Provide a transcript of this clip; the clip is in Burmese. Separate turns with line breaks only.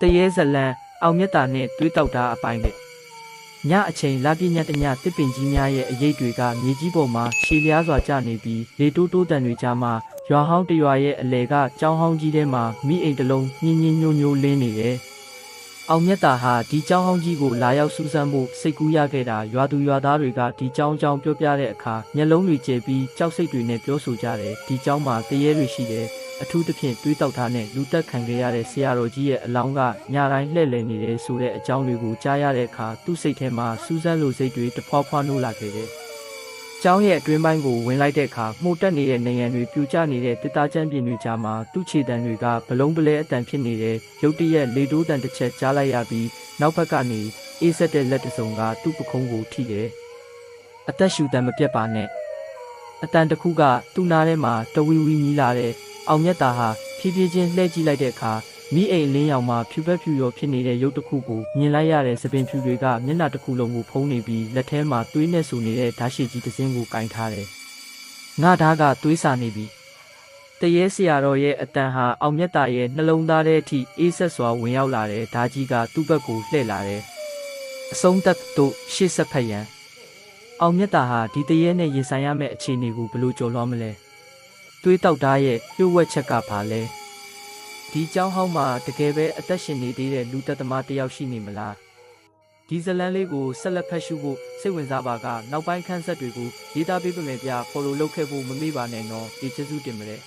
တရေဇလန်အောင်မြတ်တာနှင့်သွေးတောက်တာအပိုင်းလေညအချိန်လာပြည့်ညတညတစ်ပင်ကြီးများရဲ့အရေးတွေကမြေကြီးပေါ်မှာရှည်လျားစွာကျနေပြီးလေတိုးတိုးတန်တွေကြားမှာရွာဟောင်းတရွာရဲ့အလဲကကျောင်းဟောင်းကြီးထဲမှာမိအိမ်တစ်လုံးညင်းညင်းညိုညိုလင်းနေတယ်အောင်မြတ်တာဟာဒီကျောင်းဟောင်းကြီးကိုလာရောက်စူးစမ်းဖို့စိတ်ကူးရခဲ့တာရွာသူရွာသားတွေကဒီကျောင်းပြောပြတဲ့အခါမျက်လုံးတွေကျဲပြီးကြောက်စိတ်တွေနဲ့ပြောဆိုကြတယ်ဒီကျောင်းမှာတရေတွေရှိတယ်အထူးသဖြင့်တွေးတောက်ထားတဲ့လူတက်ခံခဲ့ရတဲ့ဆရာတော်ကြီးရဲ့အလောင်းကညတိုင်းလှည့်လည်နေတယ်ဆိုတဲ့အကြောင်းတွေကိုကြားရတဲ့အခါသူ့စိတ်ထဲမှာစူးစမ်းလိုစိတ်တွေတဖွာဖွာနိုးလာခဲ့တယ်။ကျောင်းရဲ့အတွင်းပိုင်းကိုဝင်လိုက်တဲ့အခါမှုတ်တက်နေတဲ့နေရံတွေပြူကျနေတဲ့တစ်သားချမ်းပြင်တွေကြားမှာသူ့ခြေတံတွေကဘလုံးပလဲအတန်ဖြစ်နေတယ်။ရုတ်တရက်လေတိုးတန်တစ်ချက်ကြားလိုက်ရပြီးနောက်ဘက်ကနေအေးဆက်တဲ့လက်တစုံကသူ့ပခုံးကိုထိတယ်။အသက်ရှူတန်မပြတ်ပါနဲ့။အတန်တစ်ခုကသူ့နားထဲမှာတဝီဝီမြည်လာတဲ့အောင်မြတ်တာဟာဖြည်းဖြည်းချင်းလှည့်ကြည့်လိုက်တဲ့အခါမိအိမ်လင်းရောင်မှာဖြူဖက်ဖြူရောဖြစ်နေတဲ့ရုပ်တစ်ခုကိုမြင်လိုက်ရတဲ့သပင်ဖြူတွေကမျက်နှာတစ်ခုလုံးကိုဖုံးနေပြီးလက်ထဲမှာသွေးနဲ့ဆူနေတဲ့ဓာတ်ရှိကြီးတစ်စင်းကိုကင်ထားတယ်။ငါဓာတ်ကသွေးစာနေပြီ။တရေဆရာတော်ရဲ့အတန်ဟာအောင်မြတ်တာရဲ့နှလုံးသားထဲအထိအေးဆက်စွာဝင်ရောက်လာတဲ့ဓာတ်ကြီးကသူ့ဘက်ကိုလှည့်လာတယ်။အဆုံးသက်တို့ရှေ့ဆက်ဖက်ရန်အောင်မြတ်တာဟာဒီတရေနဲ့ရင်ဆိုင်ရမယ့်အခြေအနေကိုဘယ်လိုကျော်လွှားမလဲ။သွေးတောက်သားရဲ့လျှို့ဝှက်ချက်ကဘာလဲဒီเจ้าဟောင်းမှာတကယ်ပဲအသက်ရှင်နေသေးတဲ့လူသက်သမားတယောက်ရှိနေမလားဒီဇလန်းလေးကိုဆက်လက်ဖတ်ရှုဖို့စိတ်ဝင်စားပါကနောက်ပိုင်းခန်းဆက်တွေကိုရေးသားပေးပါမယ်ဗျာဖော်လိုလုပ်ခဲ့ဖို့မမေ့ပါနဲ့နော်ဒီကျေးဇူးတင်ပါတယ်